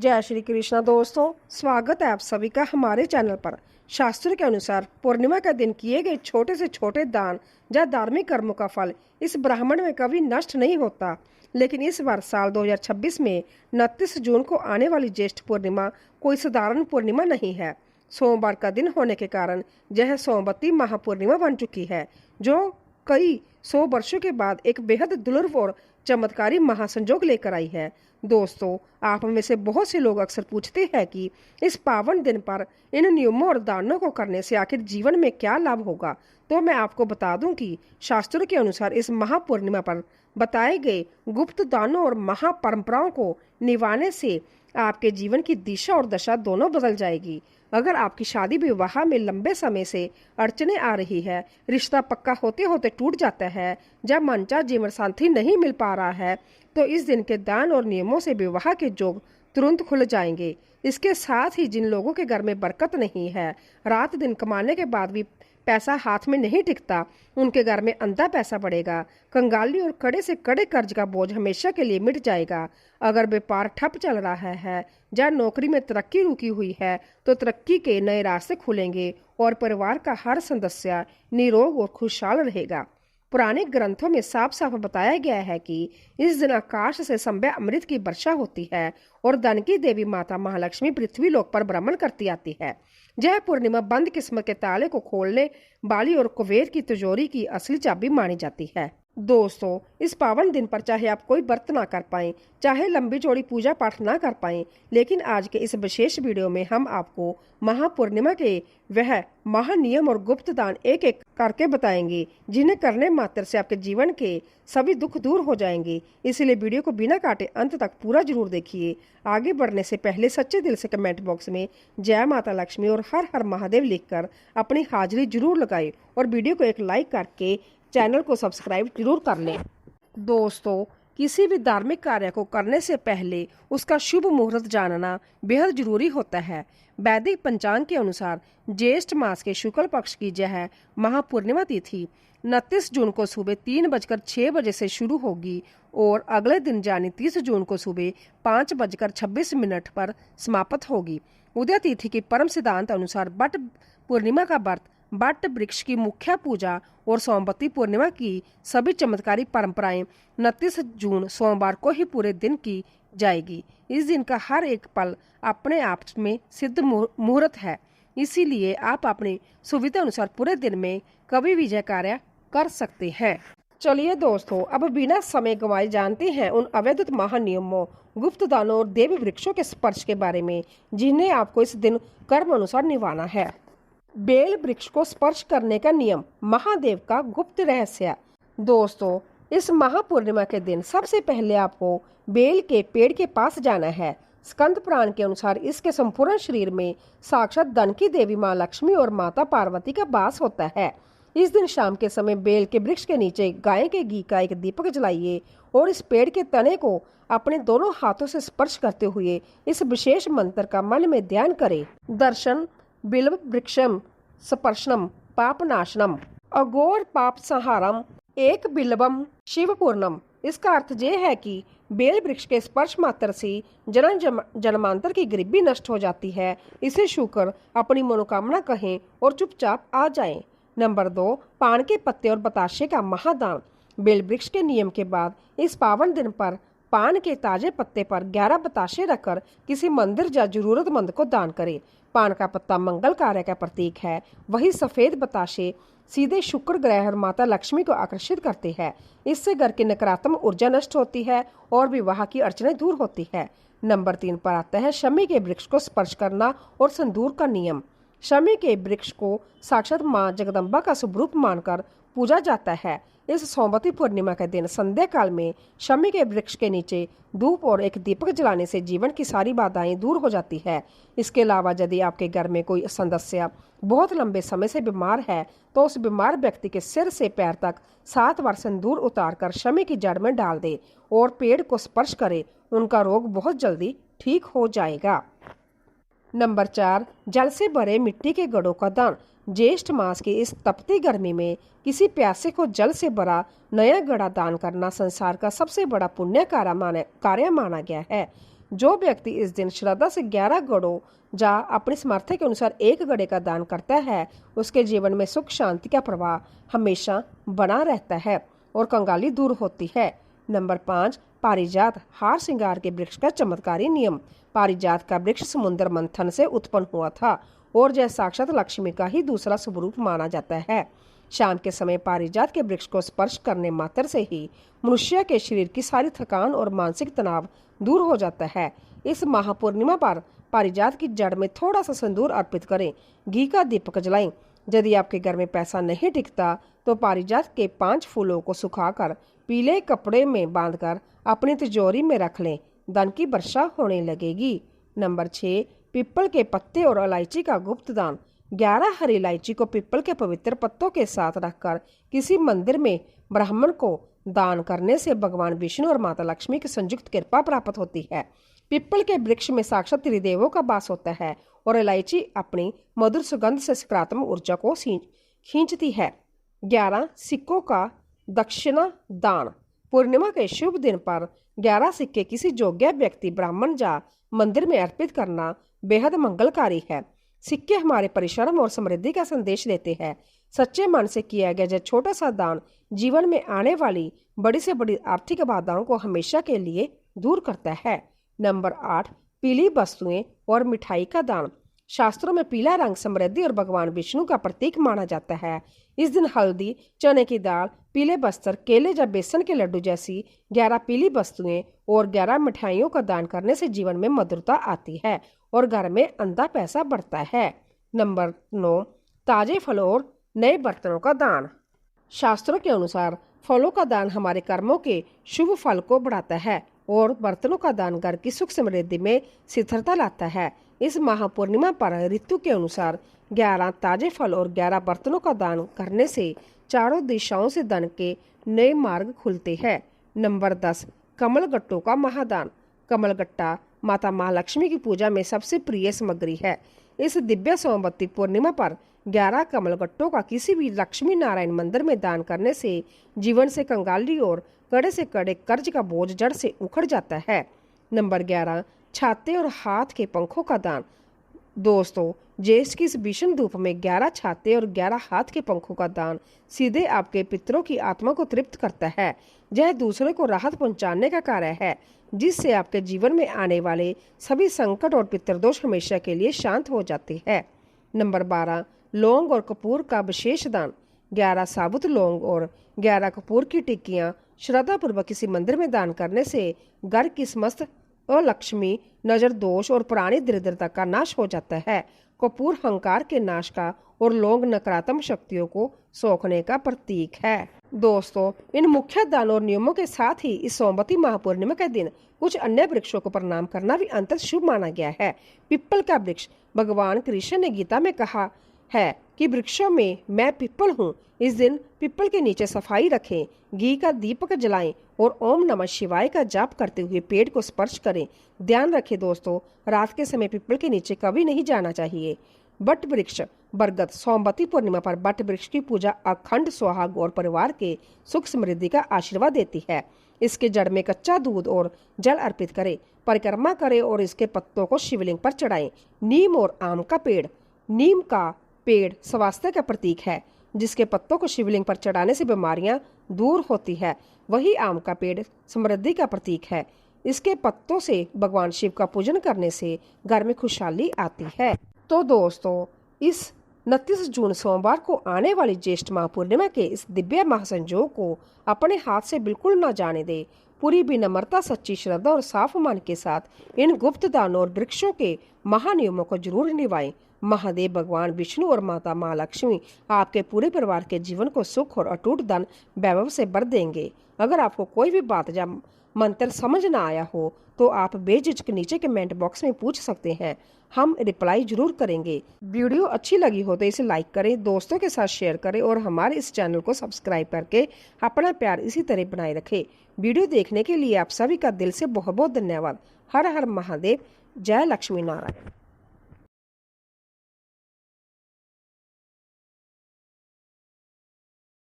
जय श्री कृष्ण दोस्तों, स्वागत है आप सभी का हमारे चैनल पर। शास्त्र के अनुसार पूर्णिमा के दिन किए गए छोटे से छोटे दान या धार्मिक कर्मों का फल इस ब्राह्मण में कभी नष्ट नहीं होता। लेकिन इस बार साल 2026 में 29 जून को आने वाली ज्येष्ठ पूर्णिमा कोई साधारण पूर्णिमा नहीं है। सोमवार का दिन होने के कारण यह सोमवती महापूर्णिमा बन चुकी है, जो कई 100 वर्षों के बाद एक बेहद दुर्लभ और चमत्कारी महासंजोग लेकर आई है। दोस्तों, आप में से बहुत से लोग अक्सर पूछते हैं कि इस पावन दिन पर इन नियमों और दानों को करने से आखिर जीवन में क्या लाभ होगा। तो मैं आपको बता दूं कि शास्त्रों के अनुसार इस महापूर्णिमा पर बताए गए गुप्त दानों और महापरंपराओं को निभाने से आपके जीवन की दिशा और दशा दोनों बदल जाएगी। अगर आपकी शादी विवाह में लंबे समय से अड़चने आ रही है, रिश्ता पक्का होते होते टूट जाता है, जब मनचा जीवन साथी नहीं मिल पा रहा है, तो इस दिन के दान और नियमों से विवाह के योग तुरंत खुल जाएंगे। इसके साथ ही जिन लोगों के घर में बरकत नहीं है, रात दिन कमाने के बाद भी पैसा हाथ में नहीं टिकता, उनके घर में अंधा पैसा बढ़ेगा। कंगाली और कड़े से कड़े कर्ज का बोझ हमेशा के लिए मिट जाएगा। अगर व्यापार ठप चल रहा है या नौकरी में तरक्की रुकी हुई है, तो तरक्की के नए रास्ते खुलेंगे और परिवार का हर सदस्य निरोग और खुशहाल रहेगा। पुराने ग्रंथों में साफ साफ बताया गया है कि इस दिन आकाश से संभव अमृत की वर्षा होती है और धन की देवी माता महालक्ष्मी पृथ्वी लोक पर भ्रमण करती आती है। यह पूर्णिमा बंद किस्मत के ताले को खोलने वाली और कुबेर की तिजोरी की असली चाबी मानी जाती है। दोस्तों, इस पावन दिन पर चाहे आप कोई व्रत ना कर पाएं, चाहे लंबी चौड़ी पूजा पाठ ना कर पाएं, लेकिन आज के इस विशेष वीडियो में हम आपको महापूर्णिमा के वह महानियम और गुप्त दान एक एक करके बताएंगे, जिन्हें करने मात्र से आपके जीवन के सभी दुख दूर हो जाएंगे। इसलिए वीडियो को बिना काटे अंत तक पूरा जरूर देखिए। आगे बढ़ने से पहले सच्चे दिल से कमेंट बॉक्स में जय माता लक्ष्मी और हर हर महादेव लिखकर अपनी हाजिरी जरूर लगाए और वीडियो को एक लाइक करके चैनल को सब्सक्राइब जरूर कर लें। दोस्तों, किसी भी धार्मिक कार्य को करने से पहले उसका शुभ मुहूर्त जानना बेहद जरूरी होता है। वैदिक पंचांग के अनुसार ज्येष्ठ मास के शुक्ल पक्ष की यह महापूर्णिमा तिथि 29 जून को सुबह 3:06 से शुरू होगी और अगले दिन यानी 30 जून को सुबह 5:26 पर समाप्त होगी। उदय तिथि की परम सिद्धांत अनुसार बट पूर्णिमा का व्रत, बट वृक्ष की मुख्य पूजा और सोमवती पूर्णिमा की सभी चमत्कारी परंपराएं 29 जून सोमवार को ही पूरे दिन की जाएगी। इस दिन का हर एक पल अपने आप में सिद्ध मुहूर्त है, इसीलिए आप अपनी सुविधा अनुसार पूरे दिन में कभी भी यह कार्य कर सकते हैं। चलिए दोस्तों, अब बिना समय गंवाए जानते हैं उन अवैध महानियमों, गुप्त दानों और देवी वृक्षों के स्पर्श के बारे में, जिन्हें आपको इस दिन कर्म अनुसार निभाना है। बेल वृक्ष को स्पर्श करने का नियम, महादेव का गुप्त रहस्य। दोस्तों, इस महापूर्णिमा के दिन सबसे पहले आपको बेल के पेड़ के पास जाना है। स्कंद पुराण के अनुसार इसके संपूर्ण शरीर में साक्षात धन की देवी माँ लक्ष्मी और माता पार्वती का वास होता है। इस दिन शाम के समय बेल के वृक्ष के नीचे गाय के घी का एक दीपक जलाइए और इस पेड़ के तने को अपने दोनों हाथों से स्पर्श करते हुए इस विशेष मंत्र का मन में ध्यान करें। दर्शन बिल्व वृक्षम स्पर्शनम पाप नाशनम अघोर पाप संहारम एक बिल्वम शिव पूर्णम। इसका अर्थ यह है कि बेल वृक्ष के स्पर्श मात्र से जन्म जन्मांतर की गरीबी नष्ट हो जाती है। इसे छूकर अपनी मनोकामना कहें और चुपचाप आ जाएं। नंबर 2, पान के पत्ते और बताशे का महादान। बेल वृक्ष के नियम के बाद इस पावन दिन पर पान के ताजे पत्ते पर 11 बताशे रखकर किसी मंदिर या जरूरतमंद को दान करें। पान का पत्ता मंगल कार्य का प्रतीक है, वही सफेद बताशे सीधे शुक्र ग्रह और माता लक्ष्मी को आकर्षित करते हैं। इससे घर की नकारात्मक ऊर्जा नष्ट होती है और विवाह की अड़चनें दूर होती है। नंबर 3 पर आता है शमी के वृक्ष को स्पर्श करना और संदूर का नियम। शमी के वृक्ष को साक्षात माँ जगदम्बा का शुभ रूप मानकर पूजा जाता है। इस सोमवती पूर्णिमा के दिन संध्या काल में शमी के वृक्ष के नीचे धूप और एक दीपक जलाने से जीवन की सारी बाधाएं दूर हो जाती है। इसके अलावा यदि आपके घर में कोई सदस्य बहुत लंबे समय से बीमार है, तो उस बीमार व्यक्ति के सिर से पैर तक 7 बार सिंदूर उतारकर शमी की जड़ में डाल दे और पेड़ को स्पर्श करे। उनका रोग बहुत जल्दी ठीक हो जाएगा। नंबर 4, जल से भरे मिट्टी के घड़ों का दान। ज्येष्ठ मास की इस तपती गर्मी में किसी प्यासे को जल से भरा नया घड़ा दान करना संसार का सबसे बड़ा पुण्य कार्य माना गया है। जो व्यक्ति इस दिन श्रद्धा से 11 गड़ों या अपनी सामर्थ्य के अनुसार 1 गड़े का दान करता है, उसके जीवन में सुख शांति का प्रवाह हमेशा बना रहता है और कंगाली दूर होती है। नंबर 5, पारिजात हार श्रृंगार के वृक्ष का चमत्कारी नियम। पारिजात का वृक्ष समुद्र मंथन से उत्पन्न हुआ था और यह साक्षात लक्ष्मी का ही दूसरा स्वरूप माना जाता है। शाम के समय पारिजात के वृक्ष को स्पर्श करने मात्र से ही मनुष्य के शरीर की सारी थकान और मानसिक तनाव दूर हो जाता है। इस महापूर्णिमा पर पारिजात की जड़ में थोड़ा सा सिंदूर अर्पित करें, घी का दीपक जलाएं। यदि आपके घर में पैसा नहीं टिकता तो पारिजात के 5 फूलों को सुखाकर पीले कपड़े में बांधकर अपनी तिजोरी में रख लें, धन की वर्षा होने लगेगी। नंबर 6, पीपल के पत्ते और इलायची का गुप्त दान। 11 हरी इलायची को पीपल के पवित्र पत्तों के साथ रखकर किसी मंदिर में ब्राह्मण को दान करने से भगवान विष्णु और माता लक्ष्मी की संयुक्त कृपा प्राप्त होती है। पीपल के वृक्ष में साक्षात त्रिदेवों का वास होता है और इलायची अपनी मधुर सुगंध से सकारात्मक ऊर्जा को खींचती है। 11 सिक्कों का दक्षिणा दान। पूर्णिमा के शुभ दिन पर 11 सिक्के किसी योग्य व्यक्ति, ब्राह्मण या मंदिर में अर्पित करना बेहद मंगलकारी है। सिक्के हमारे परिश्रम और समृद्धि का संदेश देते हैं। सच्चे मन से किया गया यह छोटा सा दान जीवन में आने वाली बड़ी से बड़ी आर्थिक बाधाओं को हमेशा के लिए दूर करता है। नंबर 8, पीली वस्तुएं और मिठाई का दान। शास्त्रों में पीला रंग समृद्धि और भगवान विष्णु का प्रतीक माना जाता है। इस दिन हल्दी, चने की दाल, पीले वस्त्र, केले या बेसन के लड्डू जैसी 11 पीली वस्तुएं और 11 मिठाइयों का दान करने से जीवन में मधुरता आती है और घर में अंधा पैसा बढ़ता है। नंबर 9, ताजे फलों और नए बर्तनों का दान। शास्त्रों के अनुसार फलों का दान हमारे कर्मों के शुभ फल को बढ़ाता है और बर्तनों का दान घर की सुख समृद्धि में स्थिरता लाता है। इस महापूर्णिमा पर ऋतु के अनुसार 11 ताजे फल और 11 बर्तनों का दान करने से चारों दिशाओं से धन के नए मार्ग खुलते हैं। नंबर 10, कमल गट्टों का महादान। कमल गट्टा माता महालक्ष्मी की पूजा में सबसे प्रिय सामग्री है। इस दिव्य सोमवती पूर्णिमा पर 11 कमल गट्टों का किसी भी लक्ष्मी नारायण मंदिर में दान करने से जीवन से कंगाली और कड़े से कड़े कर्ज का बोझ जड़ से उखड़ जाता है। नंबर 11, छाते और हाथ के पंखों का दान। दोस्तों, ज्येष्ठ की इस भीषण धूप में 11 छाते और 11 हाथ के पंखों का दान सीधे आपके पितरों की आत्मा को तृप्त करता है। यह दूसरे को राहत पहुंचाने का कार्य है, जिससे आपके जीवन में आने वाले सभी संकट और पितृदोष हमेशा के लिए शांत हो जाते हैं। नंबर 12, लौंग और कपूर का विशेष दान। 11 साबुत लौंग और 11 कपूर की टिक्कियां श्रद्धापूर्वक किसी मंदिर में दान करने से घर की समस्त अलक्ष्मी, नजर दोष और पुरानी दरिद्रता का नाश हो जाता है। कपूर अहंकार के नाश का और लौंग नकारात्मक शक्तियों को सोखने का प्रतीक है। दोस्तों, इन मुख्य दानों और नियमों के साथ ही इस सोमवती महापूर्णिमा के दिन कुछ अन्य वृक्षों को प्रणाम करना भी अंतर शुभ माना गया है। पिप्पल का वृक्ष। भगवान कृष्ण ने गीता में कहा है कि वृक्षों में मैं पिप्पल हूँ। इस दिन पिप्पल के नीचे सफाई रखें, घी का दीपक जलाएं और ओम नमः शिवाय का जाप करते हुए पेड़ को स्पर्श करें। ध्यान रखें दोस्तों, रात के समय पिप्पल के नीचे कभी नहीं जाना चाहिए। बट वृक्ष। बरगद। सोमवती पूर्णिमा पर बट वृक्ष की पूजा अखंड सुहाग और परिवार के सुख समृद्धि का आशीर्वाद देती है। इसके जड़ में कच्चा दूध और जल अर्पित करें, परिक्रमा करें और इसके पत्तों को शिवलिंग पर चढ़ाएं। नीम और आम का पेड़। नीम का पेड़ स्वास्थ्य का प्रतीक है, जिसके पत्तों को शिवलिंग पर चढ़ाने से बीमारियां दूर होती है। वही आम का पेड़ समृद्धि का प्रतीक है। इसके पत्तों से भगवान शिव का पूजन करने से घर में खुशहाली आती है। तो दोस्तों, इस 29 जून सोमवार को आने वाली ज्येष्ठ माह पूर्णिमा के इस दिव्य महासंयोग को अपने हाथ से बिल्कुल न जाने दे। पूरी विनम्रता, सच्ची श्रद्धा और साफ मन के साथ इन गुप्त दानों और वृक्षों के महानियमों को जरूर निभाएं। महादेव भगवान विष्णु और माता महालक्ष्मी आपके पूरे परिवार के जीवन को सुख और अटूट धन वैभव से भर देंगे। अगर आपको कोई भी बात या मंत्र समझ ना आया हो तो आप बेझिझक नीचे कमेंट बॉक्स में पूछ सकते हैं, हम रिप्लाई जरूर करेंगे। वीडियो अच्छी लगी हो तो इसे लाइक करें, दोस्तों के साथ शेयर करें और हमारे इस चैनल को सब्सक्राइब करके अपना प्यार इसी तरह बनाए रखें। वीडियो देखने के लिए आप सभी का दिल से बहुत बहुत धन्यवाद। हर हर महादेव। जय लक्ष्मी नारायण।